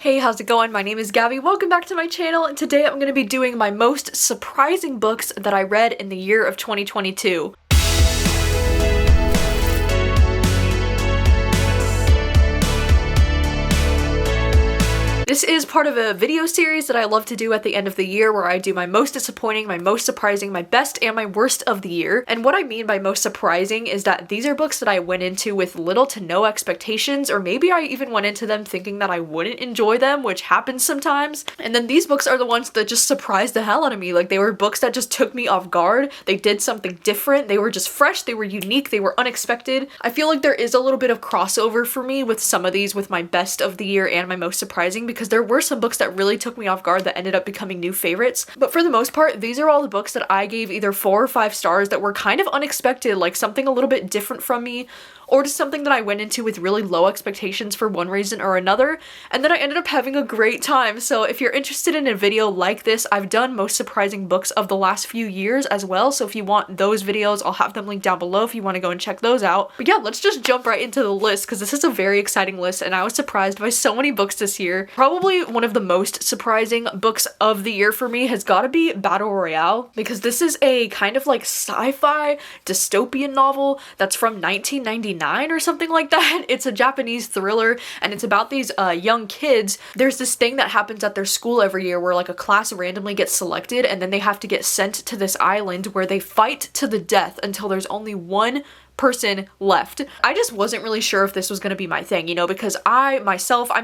Hey, how's it going? My name is Gabby. Welcome back to my channel, and today I'm going to be doing my most surprising books that I read in the year of 2022. This is part of a video series that I love to do at the end of the year where I do my most disappointing, my most surprising, my best, and my worst of the year. And what I mean by most surprising is that these are books that I went into with little to no expectations, or maybe I even went into them thinking that I wouldn't enjoy them, which happens sometimes. And then these books are the ones that just surprised the hell out of me. Like, they were books that just took me off guard. They did something different. They were just fresh. They were unique. They were unexpected. I feel like there is a little bit of crossover for me with some of these with my best of the year and my most surprising, because there were some books that really took me off guard that ended up becoming new favorites. But for the most part, these are all the books that I gave either 4 or 5 stars that were kind of unexpected, like something a little bit different from me, or just something that I went into with really low expectations for one reason or another, and then I ended up having a great time. So if you're interested in a video like this, I've done most surprising books of the last few years as well, so if you want those videos, I'll have them linked down below if you want to go and check those out. But yeah, let's just jump right into the list, because this is a very exciting list, and I was surprised by so many books this year. Probably one of the most surprising books of the year for me has got to be Battle Royale, because this is a kind of like sci-fi dystopian novel that's from 1999 or something like that. It's a Japanese thriller, and it's about these young kids. There's this thing that happens at their school every year where like a class randomly gets selected, and then they have to get sent to this island where they fight to the death until there's only one person left. I just wasn't really sure if this was going to be my thing, you know, because I'm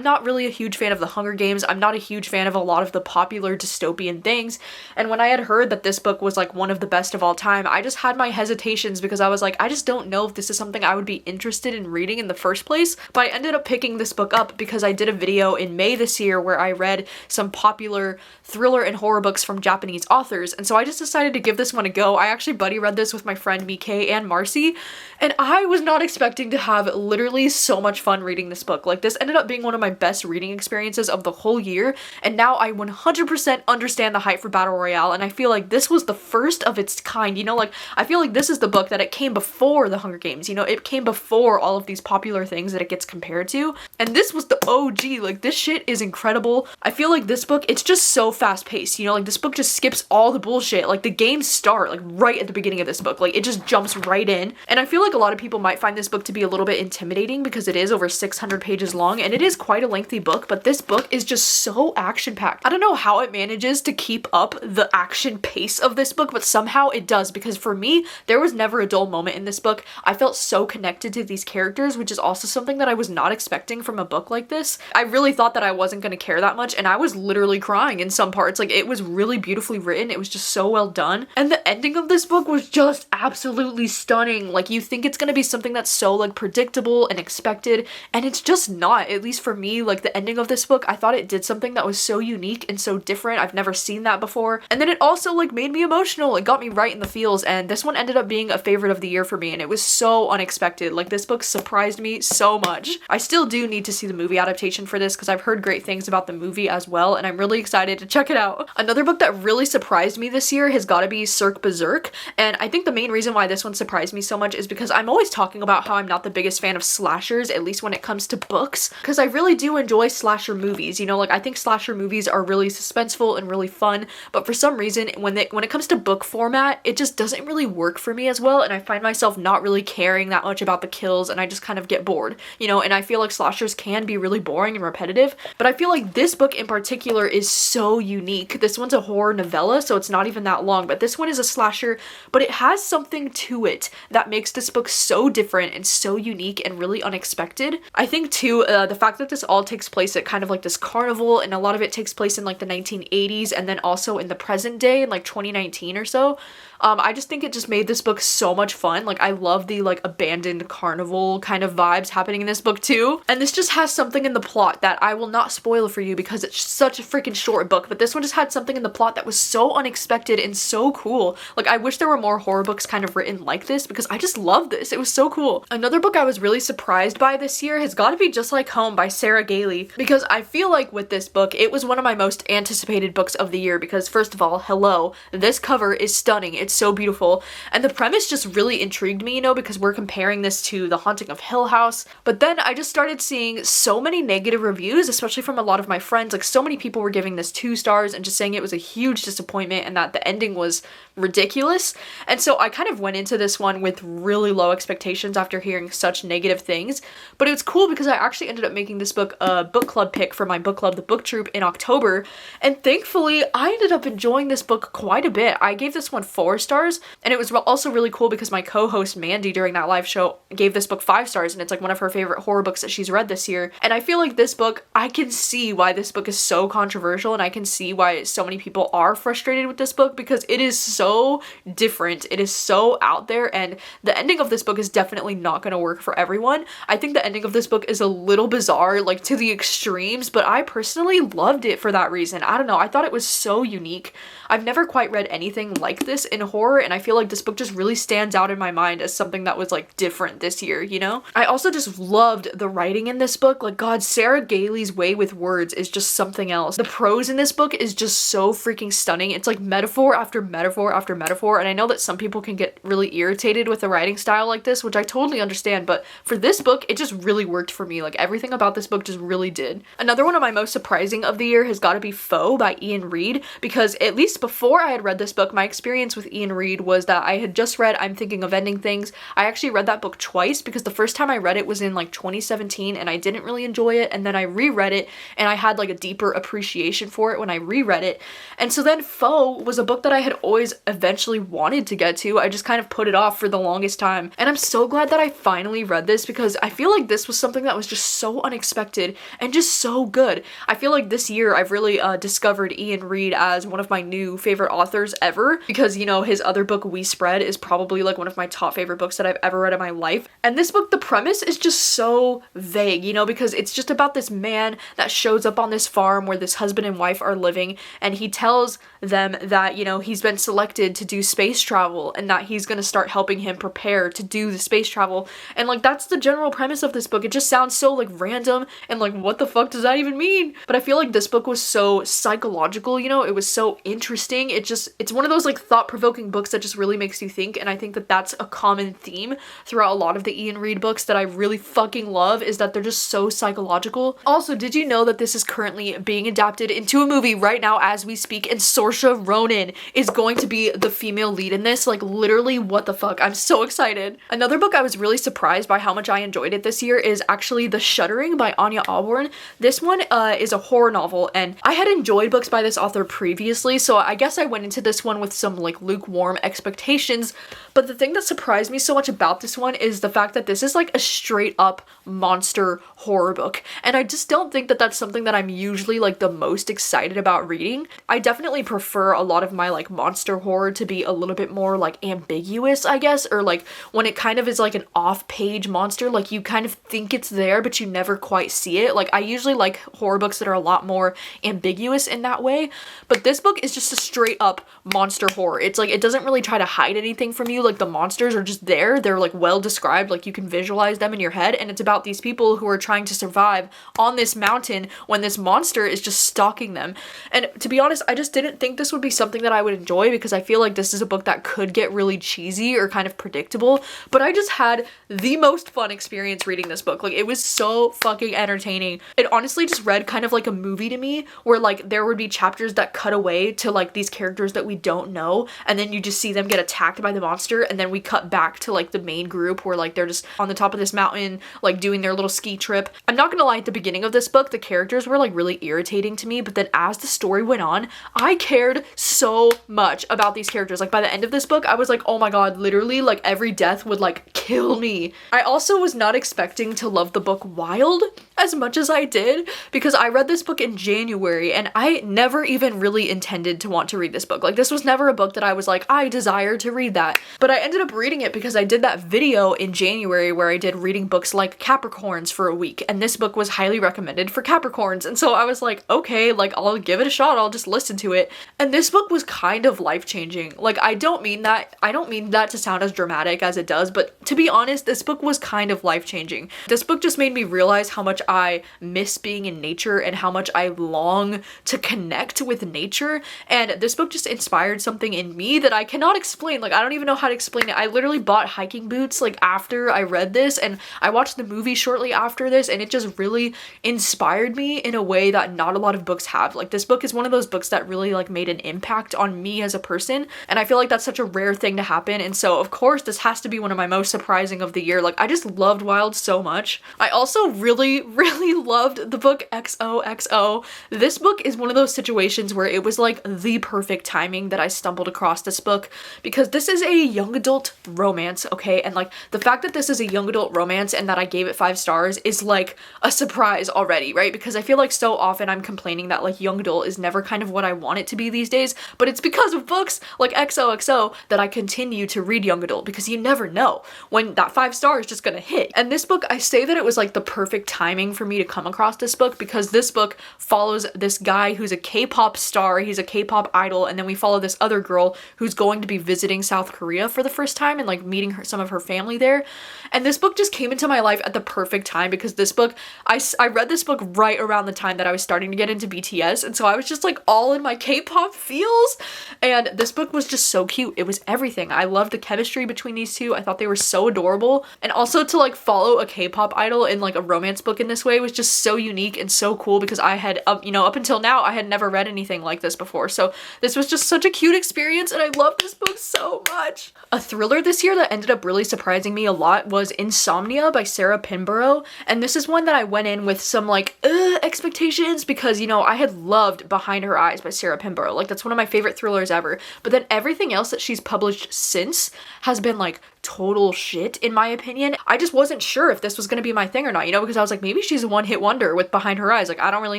not really a huge fan of the Hunger Games. I'm not a huge fan of a lot of the popular dystopian things. And when I had heard that this book was like one of the best of all time, I just had my hesitations because I was like, I just don't know if this is something I would be interested in reading in the first place. But I ended up picking this book up because I did a video in May this year where I read some popular thriller and horror books from Japanese authors. And so I just decided to give this one a go. I actually buddy read this with my friend Mike and Marcy, and I was not expecting to have literally so much fun reading this book. Like, this ended up being one of my best reading experiences of the whole year, and now I 100% understand the hype for Battle Royale, and I feel like this was the first of its kind, you know, like, I feel like this is the book that it came before the Hunger Games, you know, it came before all of these popular things that it gets compared to, and this was the OG. Like, this shit is incredible. I feel like this book, it's just so fast-paced, you know, like, this book just skips all the bullshit. Like, the games start, like, right at the beginning of this book. Like, it just jumps right in, and I feel like a lot of people might find this book to be a little bit intimidating because it is over 600 pages long, and it is quite a lengthy book, but this book is just so action-packed. I don't know how it manages to keep up the action pace of this book, but somehow it does, because for me, there was never a dull moment in this book. I felt so connected to these characters, which is also something that I was not expecting from a book like this. I really thought that I wasn't going to care that much, and I was literally crying in some parts. Like, it was really beautifully written. It was just so well done, and the ending of this book was just absolutely stunning. Like, you think it's gonna be something that's so like predictable and expected, and it's just not. At least for me, like, the ending of this book, I thought it did something that was so unique and so different. I've never seen that before, and then it also like made me emotional. It got me right in the feels, and this one ended up being a favorite of the year for me, and it was so unexpected. Like, this book surprised me so much. I still do need to see the movie adaptation for this because I've heard great things about the movie as well, and I'm really excited to check it out. Another book that really surprised me this year has got to be Cirque Berserk, and I think the main reason why this one surprised me so much is because I'm always talking about how I'm not the biggest fan of slashers, at least when it comes to books, because I really do enjoy slasher movies, you know, like, I think slasher movies are really suspenseful and really fun, but for some reason, when it comes to book format, it just doesn't really work for me as well, and I find myself not really caring that much about the kills, and I just kind of get bored, you know, and I feel like slashers can be really boring and repetitive, but I feel like this book in particular is so unique. This one's a horror novella, so it's not even that long, but this one is a slasher, but it has something to it that makes this book so different and so unique and really unexpected. I think too, the fact that this all takes place at kind of like this carnival, and a lot of it takes place in like the 1980s and then also in the present day in like 2019 or so, I just think it just made this book so much fun. Like, I love the like abandoned carnival kind of vibes happening in this book too, and this just has something in the plot that I will not spoil for you because it's such a freaking short book, but this one just had something in the plot that was so unexpected and so cool. Like, I wish there were more horror books kind of written like this because I just love this. It was so cool. Another book I was really surprised by this year has got to be Just Like Home by Sarah Gailey, because I feel like with this book, it was one of my most anticipated books of the year because, first of all, hello, this cover is stunning. It's so beautiful. And the premise just really intrigued me, you know, because we're comparing this to The Haunting of Hill House. But then I just started seeing so many negative reviews, especially from a lot of my friends. Like, so many people were giving this 2 stars and just saying it was a huge disappointment and that the ending was ridiculous. And so I kind of went into this one with really low expectations after hearing such negative things. But it was cool because I actually ended up making this book a book club pick for my book club, the Booktube, in October. And thankfully, I ended up enjoying this book quite a bit. I gave this one 4 stars, and it was also really cool because my co-host Mandy during that live show gave this book 5 stars, and it's like one of her favorite horror books that she's read this year. And I feel like this book, I can see why this book is so controversial, and I can see why so many people are frustrated with this book because it is so different. It is so out there, and the ending of this book is definitely not going to work for everyone. I think the ending of this book is a little bizarre, like to the extremes, but I personally loved it for that reason. I don't know, I thought it was so unique. I've never quite read anything like this in horror, and I feel like this book just really stands out in my mind as something that was like different this year, you know? I also just loved the writing in this book. Like, God, Sarah Gailey's way with words is just something else. The prose in this book is just so freaking stunning. It's like metaphor after metaphor after metaphor, and I know that some people can get really irritated with a writing style like this, which I totally understand, but for this book, it just really worked for me. Like, everything about this book just really did. Another one of my most surprising of the year has got to be Foe by Ian Reid, because at least before I had read this book, my experience with Ian Reid was that I had just read I'm Thinking of Ending Things. I actually read that book twice because the first time I read it was in like 2017 and I didn't really enjoy it, and then I reread it and I had like a deeper appreciation for it when I reread it. And so then Foe was a book that I had always eventually wanted to get to. I just kind of put it off for the longest time, and I'm so glad that I finally read this because I feel like this was something that was just so unexpected and just so good. I feel like this year I've really discovered Ian Reid as one of my new favorite authors ever, because, you know, his other book We Spread is probably like one of my top favorite books that I've ever read in my life. And this book, the premise is just so vague, you know, because it's just about this man that shows up on this farm where this husband and wife are living, and he tells them that, you know, he's been selected to do space travel and that he's gonna start helping him prepare to do the space travel. And like, that's the general premise of this book. It just sounds so like random and like, what the fuck does that even mean? But I feel like this book was so psychological, you know, it was so interesting. It's one of those like thought-provoking books that just really makes you think, and I think that that's a common theme throughout a lot of the Ian Reid books that I really fucking love, is that they're just so psychological. Also, did you know that this is currently being adapted into a movie right now as we speak, and Saoirse Ronan is going to be the female lead in this? Like, literally, what the fuck? I'm so excited. Another book I was really surprised by how much I enjoyed it this year is actually The Shuddering by Anya Alborn. This one is a horror novel, and I had enjoyed books by this author previously, so I guess I went into this one with some like lukewarm expectations. But the thing that surprised me so much about this one is the fact that this is like a straight up monster horror book, and I just don't think that that's something that I'm usually like the most excited about reading. I definitely prefer a lot of my like monster horror to be a little bit more like ambiguous, I guess, or like when it kind of is like an off-page monster, like you kind of think it's there but you never quite see it. Like, I usually like horror books that are a lot more ambiguous in that way, but this book is just a straight up monster horror. It's like, it doesn't really try to hide anything from you. Like, the monsters are just there. They're like well described, like you can visualize them in your head, and it's about these people who are trying to survive on this mountain when this monster is just stalking them. And to be honest, I just didn't think this would be something that I would enjoy, because I feel like this is a book that could get really cheesy or kind of predictable, but I just had the most fun experience reading this book. Like, it was so fucking entertaining. It honestly just read kind of like a movie to me, where like there would be chapters that cut away to like these characters that we don't know, and then you just see them get attacked by the monster, and then we cut back to like the main group where like they're just on the top of this mountain like doing their little ski trip. I'm not gonna lie, at the beginning of this book the characters were like really irritating to me, but then as the story went on, I cared so much about these characters. Like, by the end of this book I was like, oh my god, literally like every death would like kill me. I also was not expecting to love the book Wild as much as I did, because I read this book in January and I never even really intended to want to read this book. Like, this was never a book that I was like, I desire to read that. But I ended up reading it because I did that video in January where I did reading books like Capricorns for a week, and this book was highly recommended for Capricorns, and so I was like, okay, like I'll give it a shot, I'll just listen to it. And this book was kind of life-changing. Like, I don't mean that to sound as dramatic as it does, but to be honest, this book was kind of life-changing. This book just made me realize how much I miss being in nature and how much I long to connect with nature, and this book just inspired something in me me that I cannot explain. Like, I don't even know how to explain it. I literally bought hiking boots like after I read this, and I watched the movie shortly after this, and it just really inspired me in a way that not a lot of books have. Like, this book is one of those books that really like made an impact on me as a person, and I feel like that's such a rare thing to happen. And so of course this has to be one of my most surprising of the year. Like, I just loved Wild so much. I also really loved the book XOXO. This book is one of those situations where it was like the perfect timing that I stumbled across this book, because this is a young adult romance, okay? And like the fact that this is a young adult romance and that I gave it 5 stars is like a surprise already, right? Because I feel like so often I'm complaining that like young adult is never kind of what I want it to be these days, but it's because of books like XOXO that I continue to read young adult, because you never know when that 5 star is just gonna hit. And this book, I say that it was like the perfect timing for me to come across this book, because this book follows this guy who's a K-pop star, he's a K-pop idol, and then we follow this other girl who's going to be visiting South Korea for the first time and like meeting some of her family there. And this book just came into my life at the perfect time, because this book, I read this book right around the time that I was starting to get into BTS, and so I was just like all in my K-pop feels, and this book was just so cute. It was everything. I loved the chemistry between these two. I thought they were so adorable, and also to like follow a K-pop idol in like a romance book in this way was just so unique and so cool, because I had up until now I had never read anything like this before. So this was just such a cute experience, and I loved this book so much. A thriller this year that ended up really surprising me a lot was Insomnia by Sarah Pinborough, and this is one that I went in with some like expectations, because I had loved Behind Her Eyes by Sarah Pinborough. Like, that's one of my favorite thrillers ever, but then everything else that she's published since has been like total shit in my opinion. I just wasn't sure if this was gonna be my thing or not, because I was like, maybe she's a one-hit wonder with Behind Her Eyes, like I don't really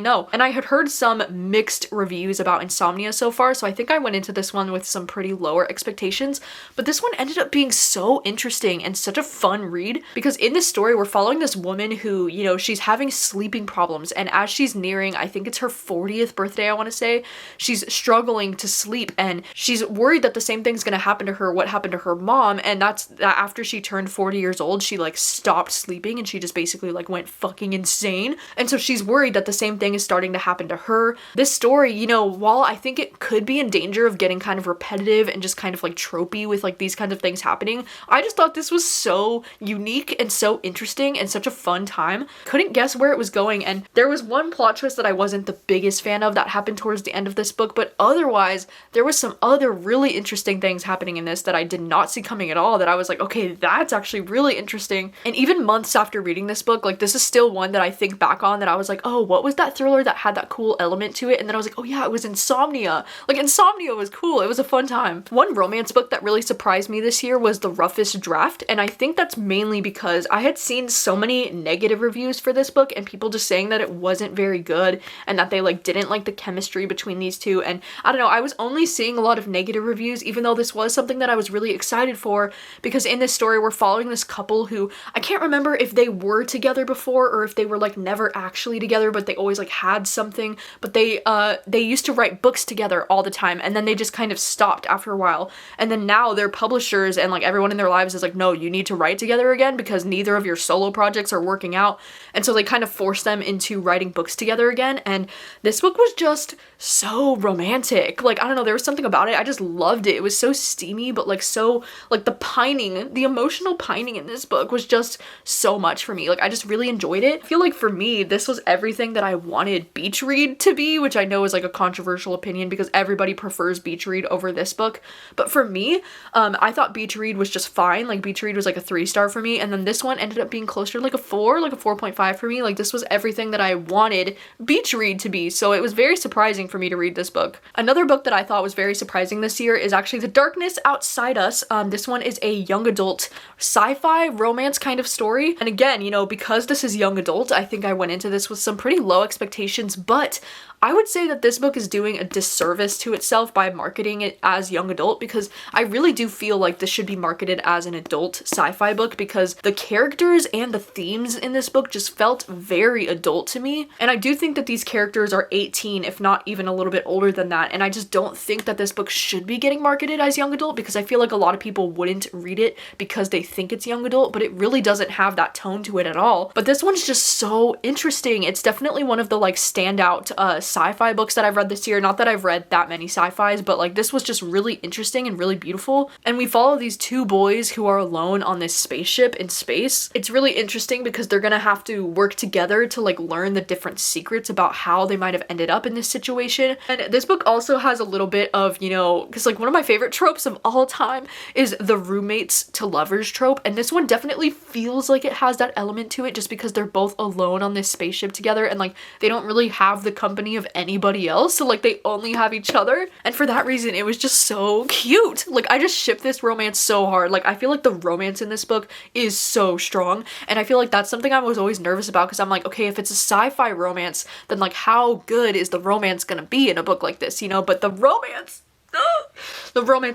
know. And I had heard some mixed reviews about Insomnia so far, so I think I went into this one with some pretty lower expectations, but this one ended up being so interesting and such a fun read, because in this story we're following this woman who, she's having sleeping problems, and as she's nearing, I think it's her 40th birthday, I want to say, she's struggling to sleep, and she's worried that the same thing's gonna happen to her what happened to her mom, and that's that after she turned 40 years old, she like stopped sleeping and she just basically like went fucking insane. And so she's worried that the same thing is starting to happen to her. This story, while I think it could be in danger of getting kind of repetitive and just kind of like tropey with like these kinds of things happening, I just thought this was so unique and so interesting and such a fun time. Couldn't guess where it was going, and there was one plot twist that I wasn't the biggest fan of that happened towards the end of this book, but otherwise there was some other really interesting things happening in this that I did not see coming at all, that I was like, okay, that's actually really interesting. And even months after reading this book, like this is still one that I think back on that I was like, oh, what was that thriller that had that cool element to it? And then I was like, oh yeah, it was Insomnia. Like Insomnia was cool. It was a fun time. One romance book that really surprised me this year was The Roughest Draft, and I think that's mainly because I had seen so many negative reviews for this book and people just saying that it wasn't very good and that they like didn't like the chemistry between these two, and I don't know, I was only seeing a lot of negative reviews, even though this was something that I was really excited for, because in this story we're following this couple who, I can't remember if they were together before or if they were like never actually together, but they always like had something, but they used to write books together all the time, and then they just kind of stopped after a while, and then now they're publishers and like everyone in their lives is like, no, you need to write together again because neither of your solo projects are working out, and so they kind of force them into writing books together again. And this book was just so romantic. Like, I don't know, there was something about it, I just loved it. It was so steamy, but like so, like the emotional pining in this book was just so much for me. Like, I just really enjoyed it. I feel like for me, this was everything that I wanted beach read to be, which I know is like a controversial opinion because everybody prefers beach read over this book. But for me, I thought beach read was just fine. Like, beach read was like a 3-star for me, and then this one ended up being closer to like a 4, like a 4.5 for me. Like, this was everything that I wanted beach read to be, so it was very surprising for me to read this book. Another book that I thought was very surprising this year is actually The Darkness Outside Us. This one is a young adult sci-fi romance kind of story, and again, because this is young adult, I think I went into this with some pretty low expectations, but I would say that this book is doing a disservice to itself by marketing it as young adult, because I really do feel like this should be marketed as an adult sci-fi book, because the characters and the themes in this book just felt very adult to me. And I do think that these characters are 18, if not even a little bit older than that, and I just don't think that this book should be getting marketed as young adult, because I feel like a lot of people wouldn't read read it because they think it's young adult, but it really doesn't have that tone to it at all. But this one's just so interesting. It's definitely one of the like standout sci-fi books that I've read this year. Not that I've read that many sci-fis, but like this was just really interesting and really beautiful. And we follow these two boys who are alone on this spaceship in space. It's really interesting because they're gonna have to work together to like learn the different secrets about how they might have ended up in this situation. And this book also has a little bit of, you know, because like one of my favorite tropes of all time is the roommates to lovers trope, and this one definitely feels like it has that element to it just because they're both alone on this spaceship together and like they don't really have the company of anybody else, so like they only have each other. And for that reason it was just so cute. Like I just ship this romance so hard. Like I feel like the romance in this book is so strong, and I feel like that's something I was always nervous about because I'm like, okay, if it's a sci-fi romance, then like how good is the romance gonna be in a book like this, you know? But the romance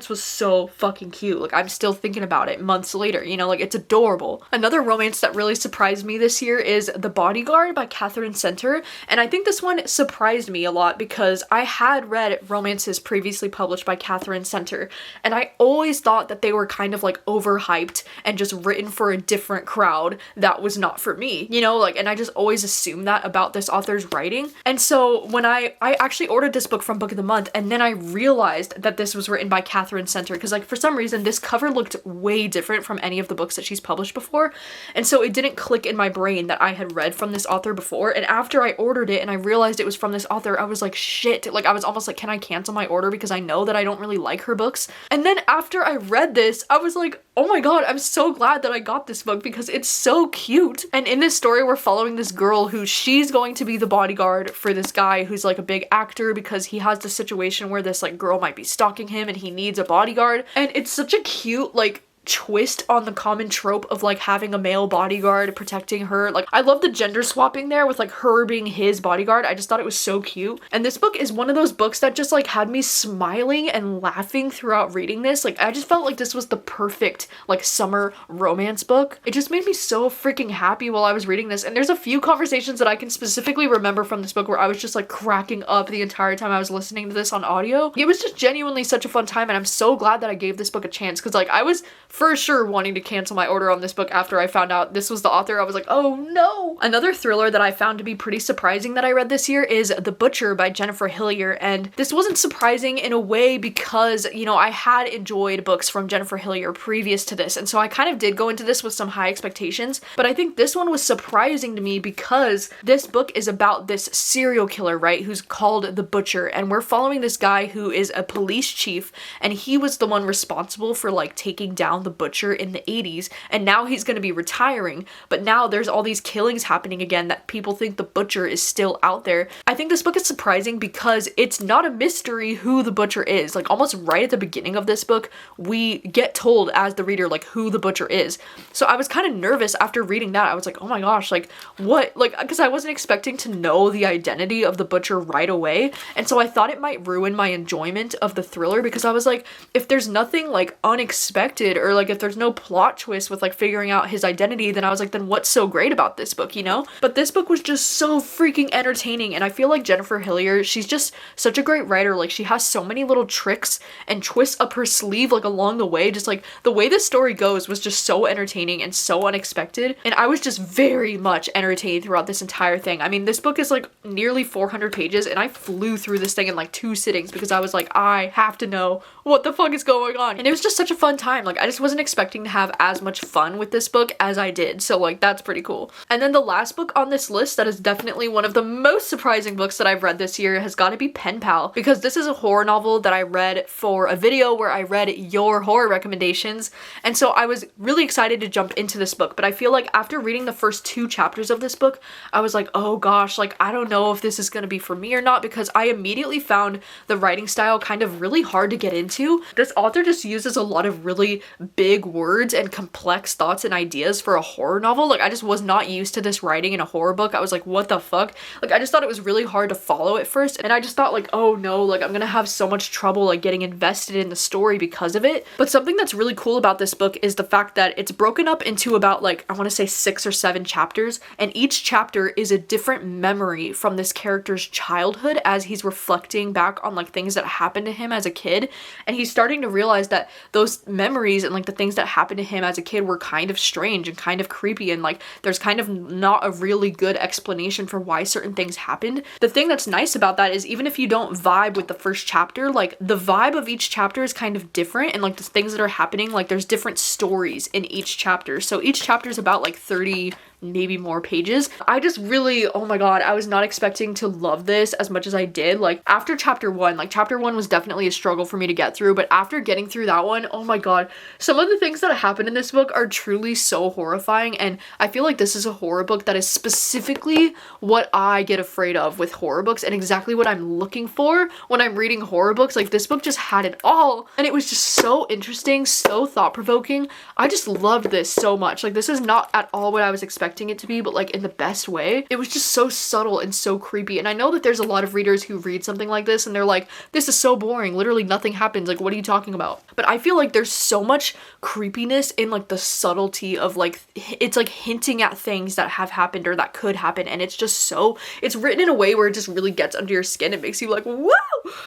was so fucking cute. Like I'm still thinking about it months later, you know, like it's adorable. Another romance that really surprised me this year is The Bodyguard by Catherine Center, and I think this one surprised me a lot because I had read romances previously published by Catherine Center, and I always thought that they were kind of like overhyped and just written for a different crowd that was not for me, you know, like, and I just always assumed that about this author's writing. And so when I actually ordered this book from Book of the Month, and then I realized that this was written by Catherine Center because like for some reason this cover looked way different from any of the books that she's published before, and so it didn't click in my brain that I had read from this author before. And after I ordered it and I realized it was from this author, I was like, shit, like I was almost like, can I cancel my order because I know that I don't really like her books? And then after I read this I was like, oh my god, I'm so glad that I got this book because it's so cute. And in this story we're following this girl who she's going to be the bodyguard for this guy who's like a big actor because he has this situation where this like girl might be stalking him and he needs a bodyguard. And it's such a cute like twist on the common trope of like having a male bodyguard protecting her. Like I love the gender swapping there with like her being his bodyguard. I just thought it was so cute. And this book is one of those books that just like had me smiling and laughing throughout reading this. Like I just felt like this was the perfect like summer romance book. It just made me so freaking happy while I was reading this. And there's a few conversations that I can specifically remember from this book where I was just like cracking up the entire time I was listening to this on audio. It was just genuinely such a fun time, and I'm so glad that I gave this book a chance because like I was for sure wanting to cancel my order on this book after I found out this was the author. I was like, oh no. Another thriller that I found to be pretty surprising that I read this year is The Butcher by Jennifer Hillier, and this wasn't surprising in a way because, you know, I had enjoyed books from Jennifer Hillier previous to this, and so I kind of did go into this with some high expectations, but I think this one was surprising to me because this book is about this serial killer, right, who's called The Butcher, and we're following this guy who is a police chief, and he was the one responsible for like taking down the Butcher in the 80s, and now he's going to be retiring, but now there's all these killings happening again that people think the Butcher is still out there. I think this book is surprising because it's not a mystery who the Butcher is. Like almost right at the beginning of this book we get told as the reader like who the Butcher is. So I was kind of nervous after reading that. I was like, oh my gosh, like what, like, because I wasn't expecting to know the identity of the Butcher right away, and so I thought it might ruin my enjoyment of the thriller because I was like, if there's nothing like unexpected or like if there's no plot twist with like figuring out his identity, then I was like, then what's so great about this book, you know? But this book was just so freaking entertaining, and I feel like Jennifer Hillier, she's just such a great writer. Like she has so many little tricks and twists up her sleeve like along the way. Just like the way this story goes was just so entertaining and so unexpected, and I was just very much entertained throughout this entire thing. I mean, this book is like nearly 400 pages, and I flew through this thing in like 2 sittings because I was like, I have to know what the fuck is going on. And it was just such a fun time. Like I just wasn't expecting to have as much fun with this book as I did, so like that's pretty cool. And then the last book on this list that is definitely one of the most surprising books that I've read this year has got to be Penpal, because this is a horror novel that I read for a video where I read your horror recommendations, and so I was really excited to jump into this book. But I feel like after reading the first 2 chapters of this book I was like, oh gosh, like I don't know if this is gonna be for me or not, because I immediately found the writing style kind of really hard to get into. This author just uses a lot of really big words and complex thoughts and ideas for a horror novel. Like I just was not used to this writing in a horror book. I was like, what the fuck? Like I just thought it was really hard to follow at first, and I just thought like, oh no, like I'm gonna have so much trouble like getting invested in the story because of it. But something that's really cool about this book is the fact that it's broken up into about like, I want to say 6 or 7 chapters, and each chapter is a different memory from this character's childhood as he's reflecting back on like things that happened to him as a kid, and he's starting to realize that those memories and like like the things that happened to him as a kid were kind of strange and kind of creepy, and like there's kind of not a really good explanation for why certain things happened. The thing that's nice about that is even if you don't vibe with the first chapter, like the vibe of each chapter is kind of different, and like the things that are happening, like there's different stories in each chapter. So each chapter is about like 30 maybe more pages. I just really, oh my god, I was not expecting to love this as much as I did. Like after chapter 1, like chapter 1 was definitely a struggle for me to get through, but after getting through that one, oh my god, some of the things that happen in this book are truly so horrifying, and I feel like this is a horror book that is specifically what I get afraid of with horror books and exactly what I'm looking for when I'm reading horror books. Like this book just had it all, and it was just so interesting, so thought-provoking. I just loved this so much. Like this is not at all what I was expecting it to be, but like in the best way. It was just so subtle and so creepy, and I know that there's a lot of readers who read something like this and they're like, this is so boring, literally nothing happens, like what are you talking about? But I feel like there's so much creepiness in like the subtlety of like, it's like hinting at things that have happened or that could happen, and it's just so, it's written in a way where it just really gets under your skin and makes you like, whoa!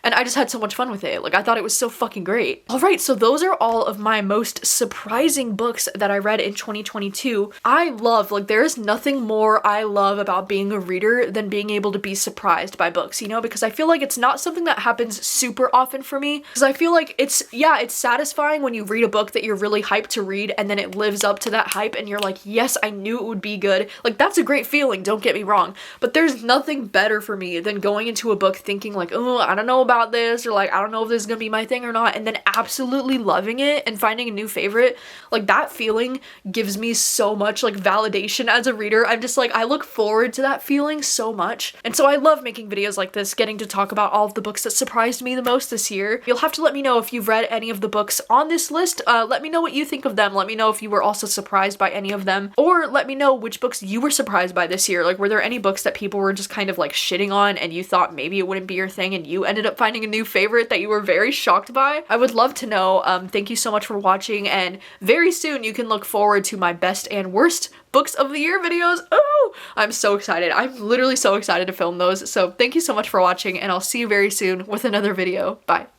And I just had so much fun with it. Like I thought it was so fucking great. Alright, so those are all of my most surprising books that I read in 2022. I love, like there's nothing more I love about being a reader than being able to be surprised by books, you know, because I feel like it's not something that happens super often for me, because I feel like it's satisfying when you read a book that you're really hyped to read and then it lives up to that hype and you're like, yes, I knew it would be good. Like that's a great feeling, don't get me wrong, but there's nothing better for me than going into a book thinking like, oh, I don't know about this, or like, I don't know if this is gonna be my thing or not, and then absolutely loving it and finding a new favorite. Like that feeling gives me so much like validation as a reader. I'm just like, I look forward to that feeling so much. And so I love making videos like this, getting to talk about all of the books that surprised me the most this year. You'll have to let me know if you've read any of the books on this list. Let me know what you think of them. Let me know if you were also surprised by any of them, or let me know which books you were surprised by this year. Like, were there any books that people were just kind of like shitting on and you thought maybe it wouldn't be your thing and you ended up finding a new favorite that you were very shocked by? I would love to know. Thank you so much for watching, and very soon you can look forward to my best and worst books of the year videos. Oh, I'm so excited. I'm literally so excited to film those. So thank you so much for watching, and I'll see you very soon with another video. Bye.